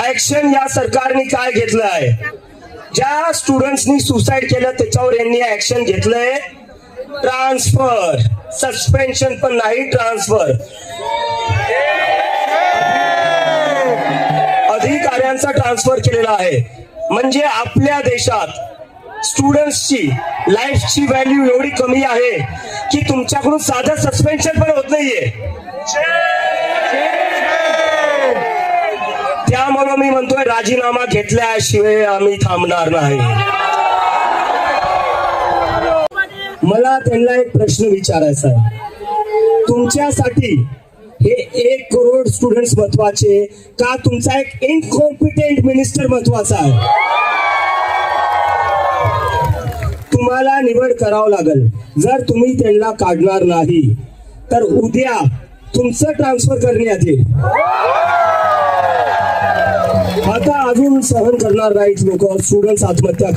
Action या सरकारने काय घेतलं आहे? ज्या स्टुडंट्सनी सुसाईड केलं त्याच्यावर यांनी ऍक्शन घेतलंय ट्रान्सफर, सस्पेन्शन पण नाही, ट्रान्सफर. अधिकाऱ्यांचा ट्रान्सफर केलेला आहे. म्हणजे आपल्या देशात स्टुडंट्सची लाईफची व्हॅल्यू एवढी कमी आहे की तुमच्याकडून साधं सस्पेन्शन पण होत नाहीये. त्यामुळे मी म्हणतोय राजीनामा घेतल्याशिवाय आम्ही थांबणार नाही. मला त्यांना एक प्रश्न विचारायचा आहे. तुमच्यासाठी हे 1 करोड स्टुडंट्स महत्वाचे का तुमचा एक इनकॉम्पिटेंट मिनिस्टर महत्वाचा आहे? तुम्हाला निवड करावं लागेल. जर तुम्ही त्यांना काढणार नाही तर उद्या तुमचं ट्रान्सफर करण्यात येईल. आता अजून सहन करणार नाहीत लोक. स्टुडंट्स आत्महत्या